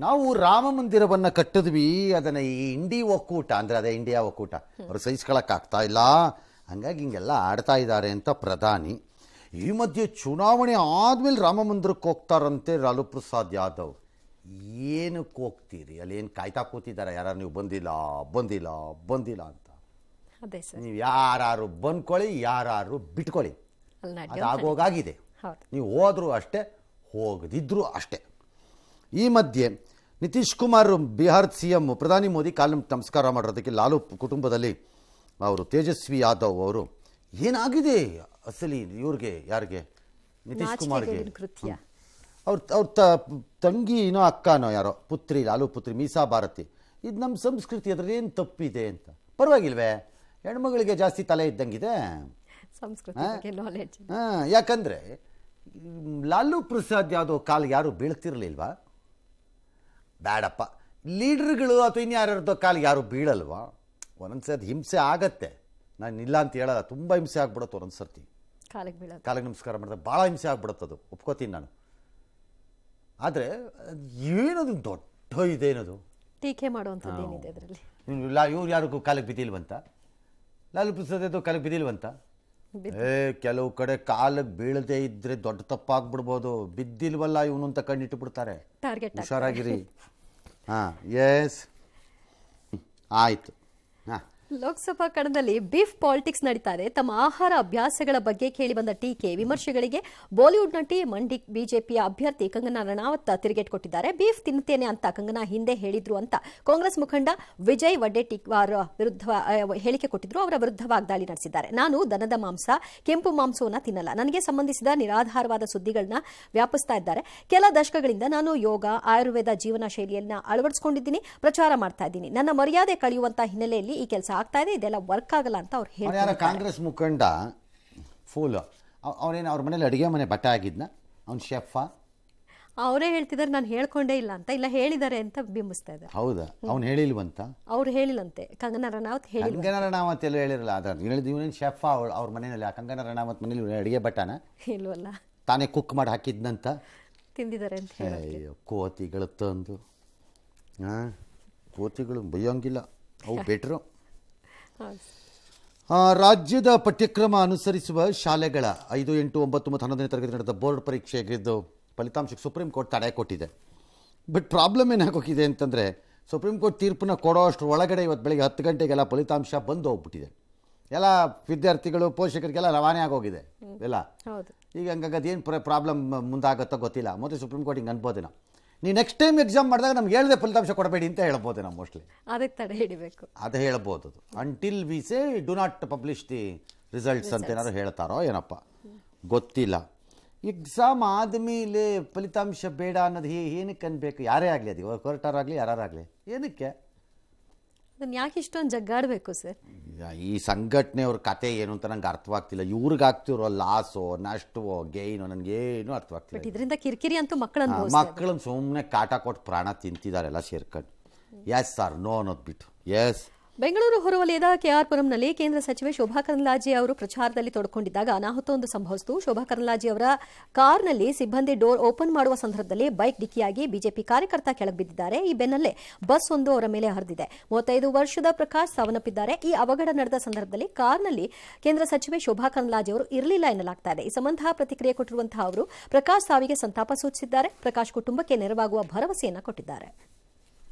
ನಾವು ರಾಮ ಮಂದಿರವನ್ನು ಕಟ್ಟಿದ್ವಿ, ಅದನ್ನು ಈ ಇಂಡಿ ಒಕ್ಕೂಟ ಅಂದರೆ ಅದೇ ಇಂಡಿಯಾ ಒಕ್ಕೂಟ ಅವರು ಸಹಿಸ್ಕೊಳಕ್ಕಾಗ್ತಾ ಇಲ್ಲ, ಹಂಗಾಗಿ ಹಿಂಗೆಲ್ಲ ಆಡ್ತಾ ಇದ್ದಾರೆ ಅಂತ ಪ್ರಧಾನಿ. ಈ ಮಧ್ಯೆ ಚುನಾವಣೆ ಆದಮೇಲೆ ರಾಮ ಮಂದಿರಕ್ಕೆ ಹೋಗ್ತಾರಂತೆ ಲಾಲು ಪ್ರಸಾದ್ ಯಾದವ್. ಏನಕ್ಕೆ ಹೋಗ್ತೀರಿ? ಅಲ್ಲಿ ಏನು ಕಾಯ್ತಾ ಕೂತಿದ್ದಾರೆ ಯಾರು? ನೀವು ಬಂದಿಲ್ಲ ಬಂದಿಲ್ಲ ಬಂದಿಲ್ಲ ಅಂತ. ಅದೇ ಸರ್, ನೀವು ಯಾರು ಬಂದ್ಕೊಳ್ಳಿ, ಯಾರು ಬಿಟ್ಕೊಳ್ಳಿ, ಅದು ಆಗೋಗಾಗಿದೆ. ನೀವು ಹೋದರೂ ಅಷ್ಟೇ, ಹೋಗದಿದ್ರೂ ಅಷ್ಟೇ. ಈ ಮಧ್ಯೆ ನಿತೀಶ್ ಕುಮಾರ್ ಬಿಹಾರ್ CM ಪ್ರಧಾನಿ ಮೋದಿ ಕಾಲು ನಮಸ್ಕಾರ ಮಾಡಿರೋದಕ್ಕೆ ಲಾಲು ಕುಟುಂಬದಲ್ಲಿ ಅವರು ತೇಜಸ್ವಿ ಯಾದವ್ ಅವರು ಏನಾಗಿದೆ ಅಸಲಿ ಇವ್ರಿಗೆ, ಯಾರಿಗೆ? ನಿತೀಶ್ ಕುಮಾರ್ಗೆ. ಅವ್ರ ತಂಗಿನೋ ಅಕ್ಕನೋ ಯಾರೋ ಪುತ್ರಿ, ಲಾಲು ಪುತ್ರಿ ಮೀಸಾ ಭಾರತಿ. ಇದು ನಮ್ಮ ಸಂಸ್ಕೃತಿ, ಅದ್ರಲ್ಲಿ ಏನು ತಪ್ಪಿದೆ ಅಂತ. ಪರವಾಗಿಲ್ವೇ? ಹೆಣ್ಮಗಳಿಗೆ ಜಾಸ್ತಿ ತಲೆ ಇದ್ದಂಗಿದೆ ಯಾಕಂದರೆ ಲಾಲು ಪ್ರಸಾದ್ ಯಾದವ್ ಕಾಲಿಗೆ ಯಾರು ಬೀಳ್ತಿರ್ಲಿಲ್ವಾ? ಬೇಡಪ್ಪ, ಲೀಡ್ರ್ಗಳು ಅಥವಾ ಇನ್ಯಾರ್ಯಾರ್ದೋ ಕಾಲಿಗೆ ಯಾರು ಬೀಳಲ್ವಾ? ಒಂದೊಂದ್ಸರಿ ಅದು ಹಿಂಸೆ ಆಗತ್ತೆ, ನಾನು ಇಲ್ಲ ಅಂತ ಹೇಳಲ್ಲ. ತುಂಬ ಹಿಂಸೆ ಆಗ್ಬಿಡುತ್ತೆ ಒಂದೊಂದು ಸರ್ತಿ. ಕಾಲಿಗೆ ನಮಸ್ಕಾರ ಮಾಡಿದ್ರೆ ಭಾಳ ಹಿಂಸೆ ಆಗ್ಬಿಡುತ್ತೆ, ಅದು ಒಪ್ಕೋತೀನಿ ನಾನು. ಆದರೆ ಏನದು ದೊಡ್ಡ ಇದೇನದು ಟೀಕೆ ಮಾಡುವಂಥದ್ದು ಏನಿದೆ ಅದರಲ್ಲಿ? ಇವ್ರು ಯಾರಿಗೂ ಕಾಲಿಗೆ ಬಿದ್ದಿಲ್ವಂತ? ಲಾಲು ಪ್ರಸಾದ್ ಯಾದವ್ ಕಾಲಿಗೆ ಬಿದ್ದಿಲ್ವಂತ? ಕೆಲವು ಕಡೆ ಕಾಲಿಗೆ ಬೀಳದೆ ಇದ್ರೆ ದೊಡ್ಡ ತಪ್ಪಾಗ್ಬಿಡ್ಬೋದು. ಬಿದ್ದಿಲ್ವಲ್ಲ ಇವನು ಅಂತ ಕಣ್ಣಿಟ್ಟು ಬಿಡ್ತಾರೆ. ಹುಷಾರಾಗಿರಿ. ಹಾಂ, ಎಸ್, ಆಯಿತು. ಹಾಂ, ಲೋಕಸಭಾ ಕಣದಲ್ಲಿ ಬೀಫ್ ಪಾಲಿಟಿಕ್ಸ್ ನಡೀತಾ ಇದೆ. ತಮ್ಮ ಆಹಾರ ಅಭ್ಯಾಸಗಳ ಬಗ್ಗೆ ಕೇಳಿಬಂದ ಟೀಕೆ ವಿಮರ್ಶೆಗಳಿಗೆ ಬಾಲಿವುಡ್ ನಟಿ ಮಂಡಿ ಬಿಜೆಪಿಯ ಅಭ್ಯರ್ಥಿ ಕಂಗನಾ ರಣಾವತ್ ತಿರುಗೇಟ್ ಕೊಟ್ಟಿದ್ದಾರೆ. ಬೀಫ್ ತಿನ್ನುತ್ತೇನೆ ಅಂತ ಕಂಗನಾ ಹಿಂದೆ ಹೇಳಿದ್ರು ಅಂತ ಕಾಂಗ್ರೆಸ್ ಮುಖಂಡ ವಿಜಯ್ ವಡ್ಡೆಟ್ಟಿವಾರ್ ವಿರುದ್ಧ ಹೇಳಿಕೆ ಕೊಟ್ಟಿದ್ರು. ಅವರ ವಿರುದ್ಧ ವಾಗ್ದಾಳಿ ನಡೆಸಿದ್ದಾರೆ. ನಾನು ದನದ ಮಾಂಸ, ಕೆಂಪು ಮಾಂಸವನ್ನ ತಿನ್ನಲ್ಲ. ನನಗೆ ಸಂಬಂಧಿಸಿದ ನಿರಾಧಾರವಾದ ಸುದ್ದಿಗಳನ್ನ ವ್ಯಾಪಿಸ್ತಾ ಇದ್ದಾರೆ. ಕೆಲ ದಶಕಗಳಿಂದ ನಾನು ಯೋಗ, ಆಯುರ್ವೇದ ಜೀವನ ಶೈಲಿಯನ್ನ ಅಳವಡಿಸಿಕೊಂಡಿದ್ದೀನಿ, ಪ್ರಚಾರ ಮಾಡ್ತಾ ಇದ್ದೀನಿ. ನನ್ನ ಮರ್ಯಾದೆ ಕಳೆಯುವಂತ ಹಿನ್ನೆಲೆಯಲ್ಲಿ ಈ ಕೆಲಸ ಆಗ್ತಾ ಇದೆ, ಇದೆಲ್ಲ ವರ್ಕ್ ಆಗಲ್ಲ ಅಂತ ಅವ್ರು ಹೇಳ್ತಾರೆ. ಕಾಂಗ್ರೆಸ್ ಮುಖಂಡ ಫುಲ್ ಅವನೇನು ಅವ್ರ ಮನೇಲಿ ಅಡುಗೆ ಮನೆ ಬಟ್ಟ ಆಗಿದ್ನ? ಅವ್ನು ಶೆಫಾ? ಅವರೇ ಹೇಳ್ತಿದ್ದಾರೆ ನಾನು ಹೇಳ್ಕೊಂಡೇ ಇಲ್ಲ ಅಂತ, ಇಲ್ಲ ಹೇಳಿದ್ದಾರೆ ಅಂತ ಬಿಂಬಿಸ್ತಾ ಇದ್ದಾರೆ. ಹೌದಾ? ಅವ್ನು ಹೇಳಿಲ್ವಂತ? ಅವ್ರು ಹೇಳಿಲ್ಲಂತೆ. ಕಂಗನಾ ರಣಾವತ್ ಹೇಳಿಲ್ಲ. ಕಂಗನಾ ರಣಾವತ್ ಎಲ್ಲ ಹೇಳಿರಲ್ಲ. ಅದ ಇವನೇನು ಶೆಫಾ ಅವ್ರ ಮನೆಯಲ್ಲಿ? ಕಂಗನಾ ರಣಾವತ್ ಮನೇಲಿ ಅಡುಗೆ ಬಟ್ಟನ ಇಲ್ವಲ್ಲ, ತಾನೇ ಕುಕ್ ಮಾಡಿ ಹಾಕಿದ್ನಂತ ತಿಂದಿದ್ದಾರೆ ಅಂತ ಹೇಳಿ. ಕೋತಿಗಳು ತಂದು, ಕೋತಿಗಳು ಬೈಯೋಂಗಿಲ್ಲ, ಅವು ಬೆಟ್ರು. ರಾಜ್ಯದ ಪಠ್ಯಕ್ರಮ ಅನುಸರಿಸುವ ಶಾಲೆಗಳ 5, 8, 9 ಮತ್ತು 11ನೇ ತರಗತಿ ನಡೆದ ಬೋರ್ಡ್ ಪರೀಕ್ಷೆಗಿದ್ದು ಫಲಿತಾಂಶಕ್ಕೆ ಸುಪ್ರೀಂ ಕೋರ್ಟ್ ತಡೆ ಕೊಟ್ಟಿದೆ. ಬಟ್ ಪ್ರಾಬ್ಲಮ್ ಏನಾಗೋಗಿದೆ ಅಂತಂದರೆ, ಸುಪ್ರೀಂ ಕೋರ್ಟ್ ತೀರ್ಪನ್ನ ಕೊಡೋ ಅಷ್ಟರ ಒಳಗಡೆ ಇವತ್ತು ಬೆಳಗ್ಗೆ 10 ಗಂಟೆಗೆಲ್ಲ ಫಲಿತಾಂಶ ಬಂದು ಹೋಗ್ಬಿಟ್ಟಿದೆ. ಎಲ್ಲ ವಿದ್ಯಾರ್ಥಿಗಳು, ಪೋಷಕರಿಗೆಲ್ಲ ರವಾನೆ ಆಗೋಗಿದೆ ಎಲ್ಲ. ಈಗ ಹಂಗಾಗಿ ಅದೇನು ಪ್ರಾಬ್ಲಮ್ ಮುಂದಾಗತ್ತೋ ಗೊತ್ತಿಲ್ಲ. ಮತ್ತೆ ಸುಪ್ರೀಂ ಕೋರ್ಟ್ ಹಿಂಗೆ ಅನ್ಬೋದೇನೋ, ನೀವು ನೆಕ್ಸ್ಟ್ ಟೈಮ್ ಎಕ್ಸಾಮ್ ಮಾಡಿದಾಗ ನಮ್ಗೆ ಹೇಳ್ದೆ ಫಲಿತಾಂಶ ಕೊಡಬೇಡಿ ಅಂತ ಹೇಳ್ಬೋದು ನಾವು. ಮೋಸ್ಟ್ಲಿ ಅದಕ್ಕೆ ತಡೆ ಹಿಡಿಬೇಕು, ಅದು ಹೇಳ್ಬೋದು. ಅದು until we say do not publish the results ಅಂತ ಏನಾದ್ರು ಹೇಳ್ತಾರೋ ಏನಪ್ಪ ಗೊತ್ತಿಲ್ಲ. ಎಕ್ಸಾಮ್ ಆದಮೇಲೆ ಫಲಿತಾಂಶ ಬೇಡ ಅನ್ನೋದು ಏನಕ್ಕೆ ಅನ್ಬೇಕು? ಯಾರೇ ಆಗಲಿ, ಅದು ಹೊರಟಾರಾಗಲಿ ಯಾರಾಗಲಿ, ಏನಕ್ಕೆ ಅದನ್ನು ಯಾಕೆ ಇಷ್ಟೊಂದು ಜಗ್ಗಾಡಬೇಕು ಸರ್? ಈ ಸಂಘಟನೆಯವ್ರ ಕತೆ ಏನು ಅಂತ ನಂಗೆ ಅರ್ಥವಾಗ್ತಿಲ್ಲ. ಇವ್ರಿಗೆ ಆಗ್ತಿರೋ ಲಾಸೋ ನಷ್ಟವೋ ಗೇಯ್ನೋ ನನಗೇನು ಅರ್ಥವಾಗ್ತಿಲ್ಲ. ಇದರಿಂದ ಕಿರಿಕಿರಿ ಅಂತೂ ಮಕ್ಕಳನ್ನು ಸುಮ್ಮನೆ ಕಾಟ ಕೊಟ್ಟು ಪ್ರಾಣ ತಿಂತಿದ್ದಾರೆಲ್ಲ ಸೇರ್ಕೊಂಡು. ಎಸ್ ಸರ್, ನೋ ಅನ್ನೋದು ಬಿಟ್ಟು. ಎಸ್. ಬೆಂಗಳೂರು ಹೊರವಲಯದ ಕೆಆರ್ ಪುರಂನಲ್ಲಿ ಕೇಂದ್ರ ಸಚಿವೆ ಶೋಭಾ ಕರಂದ್ಲಾಜೆ ಅವರು ಪ್ರಚಾರದಲ್ಲಿ ತೊಡಕೊಂಡಿದ್ದಾಗ ಅನಾಹುತವೊಂದು ಸಂಭವಿಸಿತು. ಶೋಭಾ ಕರಂದ್ಲಾಜೆ ಅವರ ಕಾರ್ನಲ್ಲಿ ಸಿಬ್ಬಂದಿ ಡೋರ್ ಓಪನ್ ಮಾಡುವ ಸಂದರ್ಭದಲ್ಲಿ ಬೈಕ್ ಡಿಕ್ಕಿಯಾಗಿ ಬಿಜೆಪಿ ಕಾರ್ಯಕರ್ತ ಕೆಳಗೆ ಬಿದ್ದಿದ್ದಾರೆ. ಈ ಬೆನ್ನಲ್ಲೇ ಬಸ್ ಒಂದು ಅವರ ಮೇಲೆ ಹರಿದಿದೆ. 35 ವರ್ಷದ ಪ್ರಕಾಶ್ ಸಾವನ್ನಪ್ಪಿದ್ದಾರೆ. ಈ ಅವಘಡ ನಡೆದ ಸಂದರ್ಭದಲ್ಲಿ ಕಾರ್ನಲ್ಲಿ ಕೇಂದ್ರ ಸಚಿವೆ ಶೋಭಾ ಕರಂದ್ಲಾಜೆ ಅವರು ಇರಲಿಲ್ಲ ಎನ್ನಲಾಗ್ತಾ ಇದೆ. ಈ ಸಂಬಂಧ ಪ್ರತಿಕ್ರಿಯೆ ಕೊಟ್ಟಿರುವಂತಹ ಅವರು ಪ್ರಕಾಶ್ ಸಾವಿಗೆ ಸಂತಾಪ ಸೂಚಿಸಿದ್ದಾರೆ. ಪ್ರಕಾಶ್ ಕುಟುಂಬಕ್ಕೆ ನೆರವಾಗುವ ಭರವಸೆಯನ್ನು ಕೊಟ್ಟಿದ್ದಾರೆ.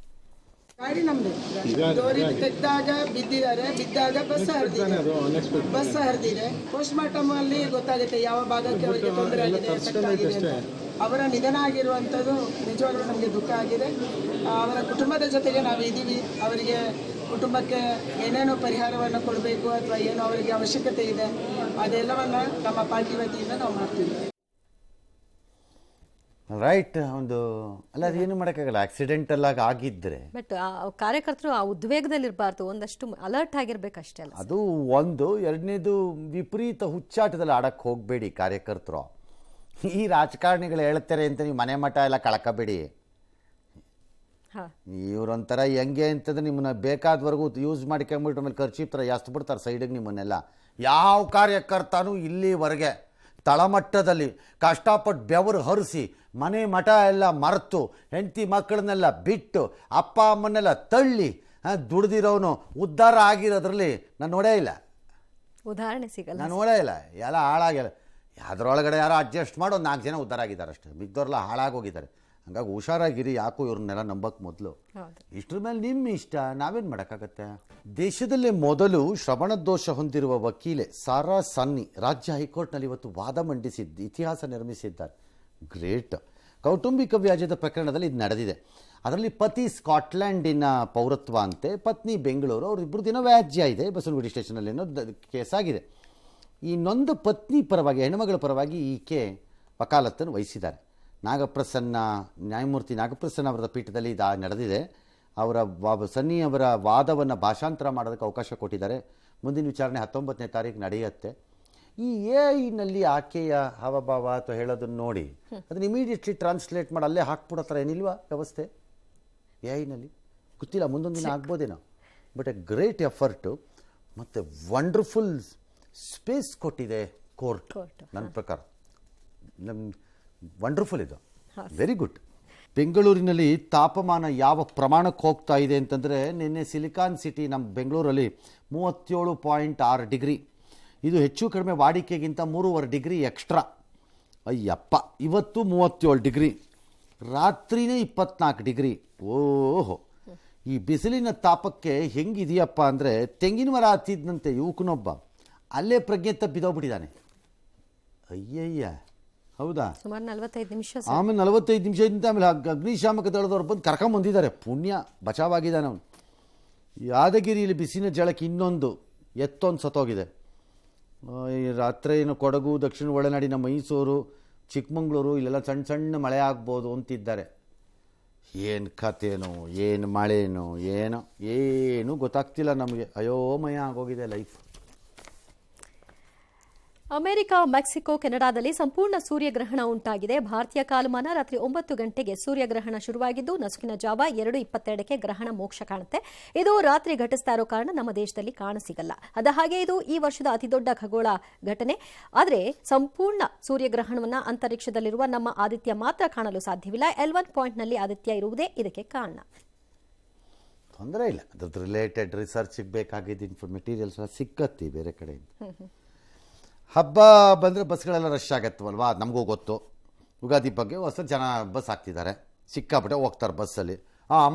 ಗಾಡಿ ನಮ್ದು ಡೋರಿ ತೆಗೆದಾಗ ಬಿದ್ದಿದ್ದಾರೆ. ಬಿದ್ದಾಗ ಬಸ್ ಹರಿದಿದೆ. ಪೋಸ್ಟ್ ಮಾರ್ಟಮ್ ಅಲ್ಲಿ ಗೊತ್ತಾಗುತ್ತೆ ಯಾವ ಭಾಗಕ್ಕೆ ಅವರಿಗೆ ತೊಂದರೆ ಆಗಿದೆ, ಎಫೆಕ್ಟ್ ಆಗಿದೆ ಅಂತ. ಅವರ ನಿಧನ ಆಗಿರುವಂಥದ್ದು ನಿಜವಾಗ್ಲೂ ನಮಗೆ ದುಃಖ ಆಗಿದೆ. ಅವರ ಕುಟುಂಬದ ಜೊತೆಗೆ ನಾವು ಇದ್ದೀವಿ. ಅವರಿಗೆ ಕುಟುಂಬಕ್ಕೆ ಏನೇನು ಪರಿಹಾರವನ್ನು ಕೊಡಬೇಕು ಅಥವಾ ಏನು ಅವರಿಗೆ ಅವಶ್ಯಕತೆ ಇದೆ ಅದೆಲ್ಲವನ್ನು ನಮ್ಮ ಪಾರ್ಟಿ ವತಿಯಿಂದ ನಾವು ಮಾಡ್ತೀವಿ. ರೈಟ್. ಒಂದು ಅಲ್ಲ, ಅದು ಏನು ಮಾಡೋಕ್ಕಾಗಲ್ಲ, ಆಕ್ಸಿಡೆಂಟಲ್ ಆಗಿ ಆಗಿದ್ದರೆ. ಬಟ್ ಕಾರ್ಯಕರ್ತರು ಆ ಉದ್ವೇಗದಲ್ಲಿರಬಾರ್ದು, ಒಂದಷ್ಟು ಅಲರ್ಟ್ ಆಗಿರ್ಬೇಕಷ್ಟೇ ಅಲ್ಲ. ಅದು ಒಂದು. ಎರಡನೇದು, ವಿಪರೀತ ಹುಚ್ಚಾಟದಲ್ಲಿ ಆಡಕ್ಕೆ ಹೋಗಬೇಡಿ ಕಾರ್ಯಕರ್ತರು. ಈ ರಾಜಕಾರಣಿಗಳು ಹೇಳ್ತಾರೆ ಅಂತ ನೀವು ಮನೆ ಮಠ ಎಲ್ಲ ಕಳ್ಕೋಬೇಡಿ. ಇವರೊಂಥರ ಹೆಂಗೆ ಅಂತಂದ್ರೆ ನಿಮ್ಮನ್ನ ಬೇಕಾದವರೆಗೂ ಯೂಸ್ ಮಾಡ್ಕೊಂಬಿಟ್ಟು ಆಮೇಲೆ ಖರ್ಚು ಥರ ಜಾಸ್ತಿ ಬಿಡ್ತಾರೆ ಸೈಡಿಗೆ ನಿಮ್ಮನ್ನೆಲ್ಲ. ಯಾವ ಕಾರ್ಯಕರ್ತನೂ ಇಲ್ಲಿವರೆಗೆ ತಳಮಟ್ಟದಲ್ಲಿ ಕಷ್ಟಪಟ್ಟು ಬೆವರು ಹರಿಸಿ ಮನೆ ಮಠ ಎಲ್ಲ ಮರೆತು ಹೆಂಡತಿ ಮಕ್ಕಳನ್ನೆಲ್ಲ ಬಿಟ್ಟು ಅಪ್ಪ ಅಮ್ಮನ್ನೆಲ್ಲ ತಳ್ಳಿ ದುಡ್ದಿರೋನು ಉದ್ಧಾರ ಆಗಿರೋದ್ರಲ್ಲಿ ನಾನು ನೋಡೇ ಇಲ್ಲ, ಉದಾಹರಣೆ ಸಿಗಲ್ಲ. ನಾನು ನೋಡೇ ಇಲ್ಲ. ಎಲ್ಲ ಹಾಳಾಗಿಲ್ಲ. ಅದರೊಳಗಡೆ ಯಾರೋ ಅಡ್ಜಸ್ಟ್ ಮಾಡಿ ಒಂದು 4 ಜನ ಉದ್ಧಾರ ಆಗಿದ್ದಾರೆ ಅಷ್ಟೇ, ಮಿಕ್ದವ್ರೆಲ್ಲ ಹಾಳಾಗೋಗಿದ್ದಾರೆ. ಹಂಗಾಗಿ ಹುಷಾರಾಗಿರಿ, ಯಾಕೋ ಇವ್ರನ್ನೆಲ್ಲ ನಂಬಕ್ಕೆ ಮೊದಲು. ಇಷ್ಟ್ರ ಮೇಲೆ ನಿಮ್ಮ ಇಷ್ಟ, ನಾವೇನು ಮಾಡೋಕ್ಕಾಗತ್ತೆ. ದೇಶದಲ್ಲೇ ಮೊದಲು ಶ್ರವಣ ದೋಷ ಹೊಂದಿರುವ ವಕೀಲೆ ಸಾರಾ ಸನ್ನಿ ರಾಜ್ಯ ಹೈಕೋರ್ಟ್ನಲ್ಲಿ ಇವತ್ತು ವಾದ ಮಂಡಿಸಿದ್ದು ಇತಿಹಾಸ ನಿರ್ಮಿಸಿದ್ದಾರೆ. ಗ್ರೇಟ್. ಕೌಟುಂಬಿಕ ವ್ಯಾಜ್ಯದ ಪ್ರಕರಣದಲ್ಲಿ ಇದು ನಡೆದಿದೆ. ಅದರಲ್ಲಿ ಪತಿ ಸ್ಕಾಟ್ಲ್ಯಾಂಡಿನ ಪೌರತ್ವ ಅಂತೆ, ಪತ್ನಿ ಬೆಂಗಳೂರು, ಅವರಿಬ್ಬರು ದಿನ ವ್ಯಾಜ್ಯ ಇದೆ ಬಸವನಗುಡಿ ಸ್ಟೇಷನಲ್ಲಿ ಏನೋ ಕೇಸಾಗಿದೆ. ಈ ನೊಂದ ಪತ್ನಿ ಪರವಾಗಿ, ಹೆಣ್ಣುಮಗಳ ಪರವಾಗಿ ಈಕೆ ವಕಾಲತ್ತನ್ನು ವಹಿಸಿದ್ದಾರೆ. ನ್ಯಾಯಮೂರ್ತಿ ನಾಗಪ್ರಸನ್ನ ಅವರ ಪೀಠದಲ್ಲಿ ಇದು ನಡೆದಿದೆ. ಸನ್ನಿ ಅವರ ವಾದವನ್ನು ಭಾಷಾಂತರ ಮಾಡೋದಕ್ಕೆ ಅವಕಾಶ ಕೊಟ್ಟಿದ್ದಾರೆ. ಮುಂದಿನ ವಿಚಾರಣೆ 19ನೇ ತಾರೀಕು ನಡೆಯುತ್ತೆ. ಈ AI-ನಲ್ಲಿ ಆಕೆಯ ಹಾವಭಾವ ಅಥವಾ ಹೇಳೋದನ್ನು ನೋಡಿ ಅದನ್ನು ಇಮಿಡಿಯೇಟ್ಲಿ ಟ್ರಾನ್ಸ್ಲೇಟ್ ಮಾಡಿ ಅಲ್ಲೇ ಹಾಕ್ಬಿಡೋ ಥರ ಏನಿಲ್ವಾ ವ್ಯವಸ್ಥೆ AI-ನಲ್ಲಿ? ಗೊತ್ತಿಲ್ಲ, ಮುಂದೊಂದು ದಿನ ಆಗ್ಬೋದೇನೋ. ಬಟ್ ಎ ಗ್ರೇಟ್ ಎಫರ್ಟು ಮತ್ತು ವಂಡರ್ಫುಲ್ ಸ್ಪೇಸ್ ಕೊಟ್ಟಿದೆ ಕೋರ್ಟ್. ನನ್ನ ಪ್ರಕಾರ ವಂಡರ್ಫುಲ್ ಇದು, ವೆರಿ ಗುಡ್. ಬೆಂಗಳೂರಿನಲ್ಲಿ ತಾಪಮಾನ ಯಾವ ಪ್ರಮಾಣಕ್ಕೆ ಹೋಗ್ತಾ ಇದೆ ಅಂತಂದರೆ, ನಿನ್ನೆ ಸಿಲಿಕಾನ್ ಸಿಟಿ ನಮ್ಮ ಬೆಂಗಳೂರಲ್ಲಿ 37.6 ಡಿಗ್ರಿ, ಇದು ಹೆಚ್ಚು ಕಡಿಮೆ ವಾಡಿಕೆಗಿಂತ 3.5 ಡಿಗ್ರಿ ಎಕ್ಸ್ಟ್ರಾ. ಅಯ್ಯಪ್ಪ, ಇವತ್ತು 37 ಡಿಗ್ರಿ, ರಾತ್ರಿನೇ 24 ಡಿಗ್ರಿ. ಓಹೋ, ಈ ಬಿಸಿಲಿನ ತಾಪಕ್ಕೆ ಹೆಂಗಿದೆಯಪ್ಪ ಅಂದರೆ, ತೆಂಗಿನ ಮರ ಹತ್ತಿದ್ದಂತೆ ಯುವಕನೊಬ್ಬ ಅಲ್ಲೇ ಪ್ರಜ್ಞೆ ತಪ್ಪಿದೋಗ್ಬಿಟ್ಟಿದ್ದಾನೆ. ಅಯ್ಯಯ್ಯ, ಹೌದಾ? ಸುಮಾರು 45 ನಿಮಿಷ. ಆಮೇಲೆ 45 ನಿಮಿಷದಿಂದ ಆಮೇಲೆ ಅಗ್ನಿಶಾಮಕ ದಳದವ್ರು ಬಂದು ಕರ್ಕೊಂಬಂದಿದ್ದಾರೆ. ಪುಣ್ಯ ಬಚಾವಾಗಿದ್ದಾನೆ ಅವನು. ಯಾದಗಿರಿಯಲ್ಲಿ ಬಿಸಿನ ಜಳಕ್ಕೆ ಇನ್ನೊಂದು ಎತ್ತೊಂದು ಸತ್ತೋಗಿದೆ. ರಾತ್ರಿ ಏನು ಕೊಡಗು, ದಕ್ಷಿಣ ಒಳನಾಡಿನ ಮೈಸೂರು, ಚಿಕ್ಕಮಂಗ್ಳೂರು ಇಲ್ಲೆಲ್ಲ ಸಣ್ಣ ಸಣ್ಣ ಮಳೆ ಆಗ್ಬೋದು ಅಂತಿದ್ದಾರೆ. ಏನು ಕಥೆನೋ, ಏನು ಮಳೆನೋ, ಏನು ಗೊತ್ತಾಗ್ತಿಲ್ಲ ನಮಗೆ. ಅಯೋಮಯ ಆಗೋಗಿದೆ ಲೈಫ್. ಅಮೆರಿಕ, ಮೆಕ್ಸಿಕೋ, ಕೆನಡಾದಲ್ಲಿ ಸಂಪೂರ್ಣ ಸೂರ್ಯಗ್ರಹಣ ಉಂಟಾಗಿದೆ. ಭಾರತೀಯ ಕಾಲಮಾನ ರಾತ್ರಿ 9 ಗಂಟೆಗೆ ಸೂರ್ಯಗ್ರಹಣ ಶುರುವಾಗಿದ್ದು ನಸುಕಿನ ಜಾವ 2:22ಕ್ಕೆ ಗ್ರಹಣ ಮೋಕ್ಷ ಕಾಣುತ್ತೆ. ಇದು ರಾತ್ರಿ ಘಟಿಸ್ತಾ ಇರೋ ಕಾರಣ ನಮ್ಮ ದೇಶದಲ್ಲಿ ಕಾಣಸಿಗಲ್ಲ. ಅದ ಹಾಗೆ ಇದು ಈ ವರ್ಷದ ಅತಿದೊಡ್ಡ ಖಗೋಳ ಘಟನೆ. ಆದರೆ ಸಂಪೂರ್ಣ ಸೂರ್ಯಗ್ರಹಣವನ್ನು ಅಂತರಿಕ್ಷದಲ್ಲಿರುವ ನಮ್ಮ ಆದಿತ್ಯ ಮಾತ್ರ ಕಾಣಲು ಸಾಧ್ಯವಿಲ್ಲ. L1 ಪಾಯಿಂಟ್ನಲ್ಲಿ ಆದಿತ್ಯ ಇರುವುದೇ ಇದಕ್ಕೆ ಕಾರಣ. ತೊಂದರೆ ಇಲ್ಲ, ಅದ್ರದ್ದು ರಿಲೇಟೆಡ್ ರಿಸರ್ಚ್ಗೆ ಬೇಕಾಗಿದ್ದ ಮೆಟೀರಿಯಲ್ಸ್ ಸಿಕ್ಕತ್ತಿ ಬೇರೆ ಕಡೆಯಿಂದ. ಹಬ್ಬ ಬಂದರೆ ಬಸ್ಗಳೆಲ್ಲ ರಶ್ ಆಗತ್ತವಲ್ವಾ, ನಮಗೂ ಗೊತ್ತು. ಯುಗಾದಿ ಬಗ್ಗೆ ಹೊಸ ಜನ ಬಸ್ ಹಾಕ್ತಿದ್ದಾರೆ, ಸಿಕ್ಕಾಬಿಟ್ಟೆ ಹೋಗ್ತಾರೆ ಬಸ್ಸಲ್ಲಿ.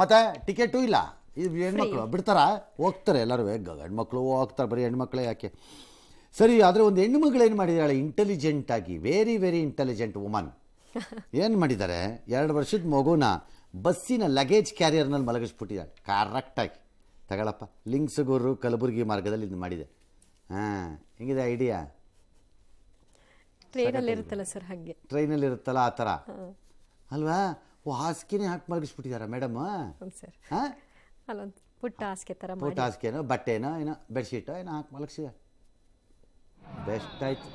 ಮತ್ತು ಟಿಕೆಟು ಇಲ್ಲ. ಇದು ಹೆಣ್ಮಕ್ಳು ಬಿಡ್ತಾರ, ಹೋಗ್ತಾರೆ ಎಲ್ಲರೂ. ಗಂಡ್ಮಕ್ಳು ಹೋಗ್ತಾರೆ, ಬರೀ ಹೆಣ್ಮಕ್ಳೇ ಯಾಕೆ? ಸರಿ, ಆದರೆ ಒಂದು ಹೆಣ್ಣುಮಗಳು ಏನು ಮಾಡಿದ್ದಾಳೆ ಇಂಟೆಲಿಜೆಂಟಾಗಿ, ವೆರಿ ವೆರಿ ಇಂಟೆಲಿಜೆಂಟ್ ವುಮನ್. ಏನು ಮಾಡಿದ್ದಾರೆ, 2 ವರ್ಷದ ಮಗುನ ಬಸ್ಸಿನ ಲಗೇಜ್ ಕ್ಯಾರಿಯರ್ನಲ್ಲಿ ಮಲಗಿಸ್ಬಿಟ್ಟಿದ್ದಾಳೆ ಕರೆಕ್ಟಾಗಿ. ತಗೊಳಪ್ಪ, ಲಿಂಗ್ಸಗೂರು ಕಲಬುರಗಿ ಮಾರ್ಗದಲ್ಲಿ ಇದು ಮಾಡಿದೆ. ಹೆಂಗಿದೆ ಐಡಿಯಾ? ಟ್ರೈನಲ್ಲಿರುತ್ತಲ್ಲ ಸರ್, ಹಾಗೆ ಟ್ರೈನಲ್ಲಿರುತ್ತಲ್ಲ ಆ ಥರ ಅಲ್ವಾ? ಹಾಸಿಗೆನೇ ಹಾಕಿ ಮಲಗಿಸ್ಬಿಟ್ಟಿದ್ದಾರೆ ಮೇಡಮ್. ಸರ್, ಅಲ್ಲೊಂದು ಪುಟ್ಟ ಹಾಸಿಗೆ ಥರ, ಪುಟ್ಟ ಹಾಸಿಗೆನೋ ಬಟ್ಟೆನೋ ಏನೋ ಬೆಡ್ಶೀಟೋ ಏನೋ ಹಾಕಿ ಮಲಗಿಸಿದೆ. ಬೆಸ್ಟ್ ಆಯ್ತು.